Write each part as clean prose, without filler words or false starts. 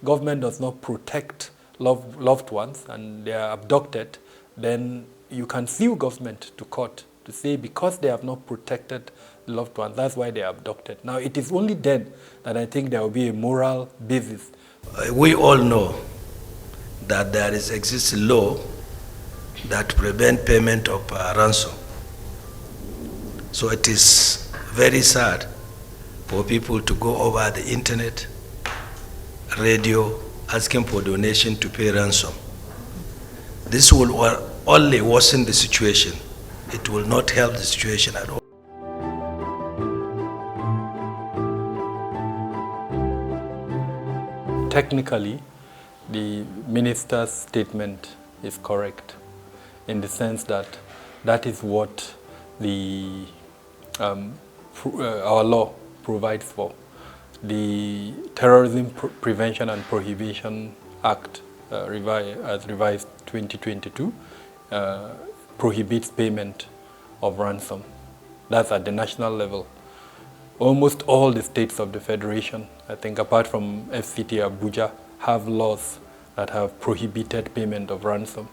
government does not protect loved ones and they are abducted, then you can sue government to court to say because they have not protected loved ones, that's why they are abducted. Now, it is only then that I think there will be a moral basis. We all know that there exists a law that prevents payment of ransom. So it is very sad for people to go over the internet, radio, asking for donation to pay ransom. This will only worsen the situation. It will not help the situation at all. Technically, the minister's statement is correct in the sense that that is what our law provides for. The Terrorism Prevention and Prohibition Act, as revised 2022, prohibits payment of ransom. That's at the national level. Almost all the states of the Federation, I think apart from FCT Abuja, have laws that have prohibited payment of ransom.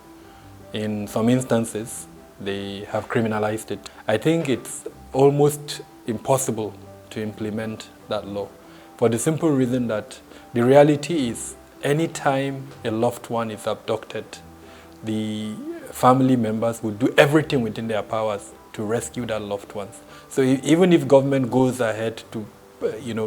In some instances, they have criminalized it. I think it's almost impossible to implement that law for the simple reason that the reality is anytime a loved one is abducted, the family members will do everything within their powers to rescue that loved ones. So even if government goes ahead to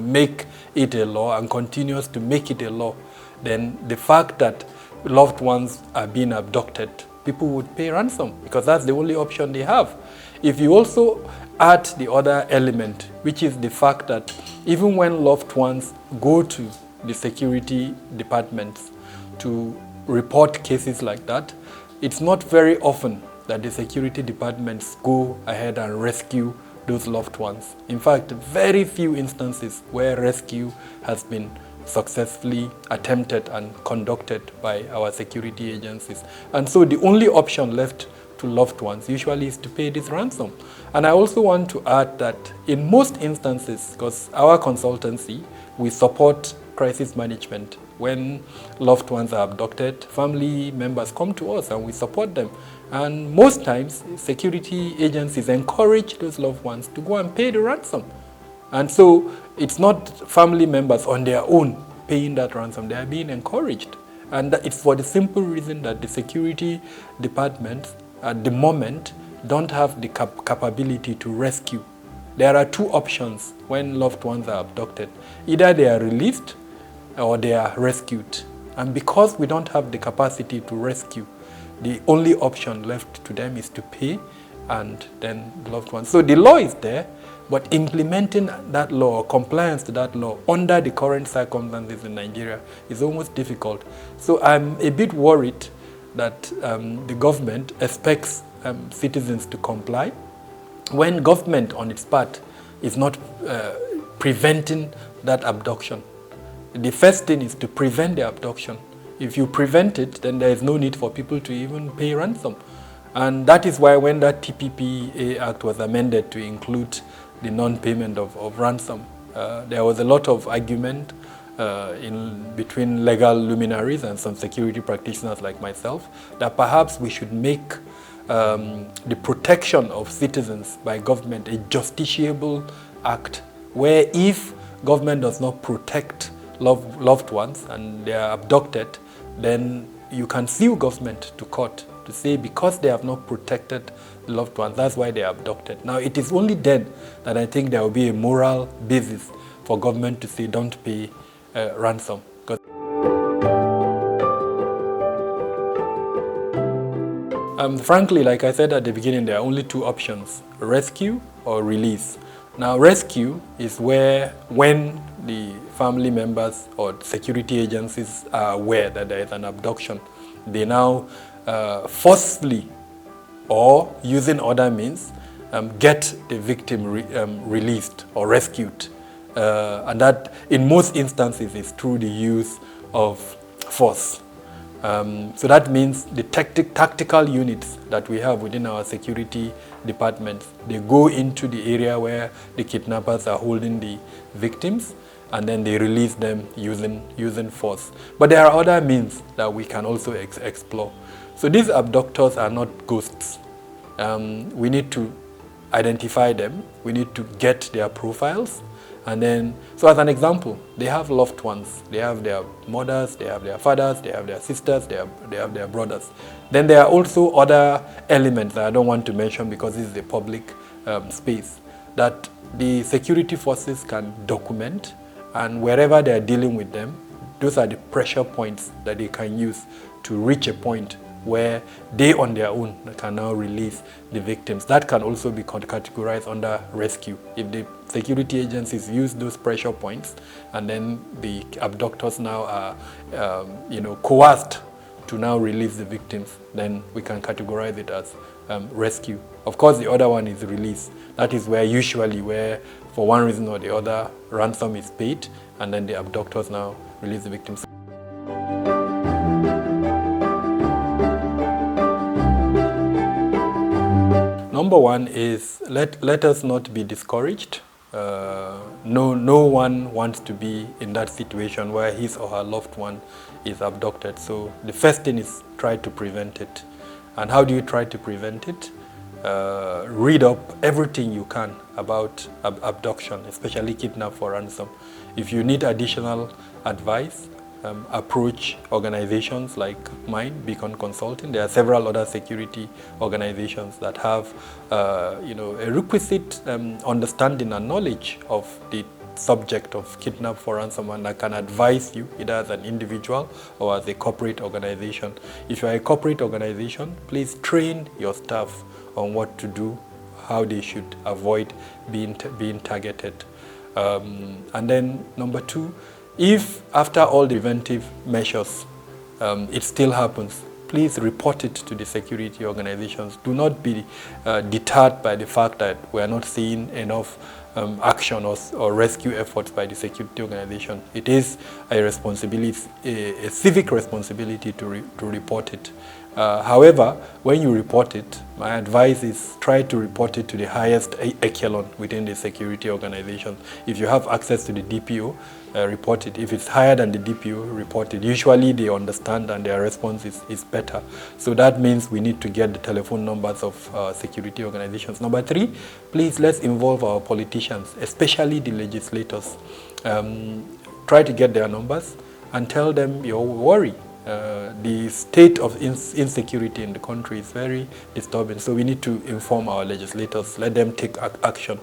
make it a law and continues to make it a law, then the fact that loved ones are being abducted, people would pay ransom because that's the only option they have. If you also add the other element, which is the fact that even when loved ones go to the security departments to report cases like that, it's not very often that the security departments go ahead and rescue those loved ones. In fact, very few instances where rescue has been successfully attempted and conducted by our security agencies. And so the only option left to loved ones usually is to pay this ransom. And I also want to add that in most instances, because our consultancy, we support crisis management. When loved ones are abducted, family members come to us and we support them. And most times, security agencies encourage those loved ones to go and pay the ransom. And so it's not family members on their own paying that ransom, they are being encouraged. And it's for the simple reason that the security departments at the moment don't have the capability to rescue. There are two options when loved ones are abducted. Either they are released or they are rescued. And because we don't have the capacity to rescue, the only option left to them is to pay and then loved ones. So the law is there, but implementing that law or compliance to that law under the current circumstances in Nigeria is almost difficult. So I'm a bit worried that the government expects citizens to comply when government on its part is not preventing that abduction. The first thing is to prevent the abduction. If you prevent it, then there is no need for people to even pay ransom. And that is why when that TPPA Act was amended to include the non-payment of ransom, there was a lot of argument between legal luminaries and some security practitioners like myself that perhaps we should make the protection of citizens by government a justiciable act, where if government does not protect loved ones and they are abducted, then you can sue government to court to say because they have not protected the loved ones, that's why they are abducted. Now, it is only then that I think there will be a moral basis for government to say don't pay ransom. Frankly, like I said at the beginning, there are only two options, rescue or release. Now, rescue is where when the family members or security agencies are aware that there is an abduction, they now forcefully or using other means get the victim released or rescued. And that in most instances is through the use of force. So that means the tactical units that we have within our security departments, they go into the area where the kidnappers are holding the victims. and then they release them using force. But there are other means that we can also explore. So these abductors are not ghosts. We need to identify them. We need to get their profiles. And then, so as an example, they have loved ones. They have their mothers, they have their fathers, they have their sisters, they have their brothers. Then there are also other elements that I don't want to mention because this is a public space that the security forces can document, and wherever they are dealing with them, those are the pressure points that they can use to reach a point where they on their own can now release the victims. That can also be categorized under rescue. If the security agencies use those pressure points and then the abductors now are coerced to now release the victims, then we can categorize it as rescue. Of course, the other one is release. That is where usually for one reason or the other, ransom is paid and then the abductors now release the victims. Number one is let us not be discouraged. No one wants to be in that situation where his or her loved one is abducted. So the first thing is try to prevent it. And how do you try to prevent it? Read up everything you can about abduction, especially kidnap for ransom. If you need additional advice, approach organizations like mine, Beacon Consulting. There are several other security organizations that have a requisite understanding and knowledge of the subject of kidnap for ransom, and that can advise you either as an individual or as a corporate organization. If you are a corporate organization, please train your staff on what to do, how they should avoid being targeted. And then number two, if after all the preventive measures it still happens, please report it to the security organizations. Do not be deterred by the fact that we are not seeing enough action or rescue efforts by the security organization. It is a responsibility, a civic responsibility to report it. However, when you report it, my advice is try to report it to the highest echelon within the security organization. If you have access to the DPO, report it. If it's higher than the DPO, report it. Usually they understand and their response is better. So that means we need to get the telephone numbers of security organizations. Number three, please let's involve our politicians, especially the legislators. Try to get their numbers and tell them your worry. The state of insecurity in the country is very disturbing, so we need to inform our legislators, let them take action.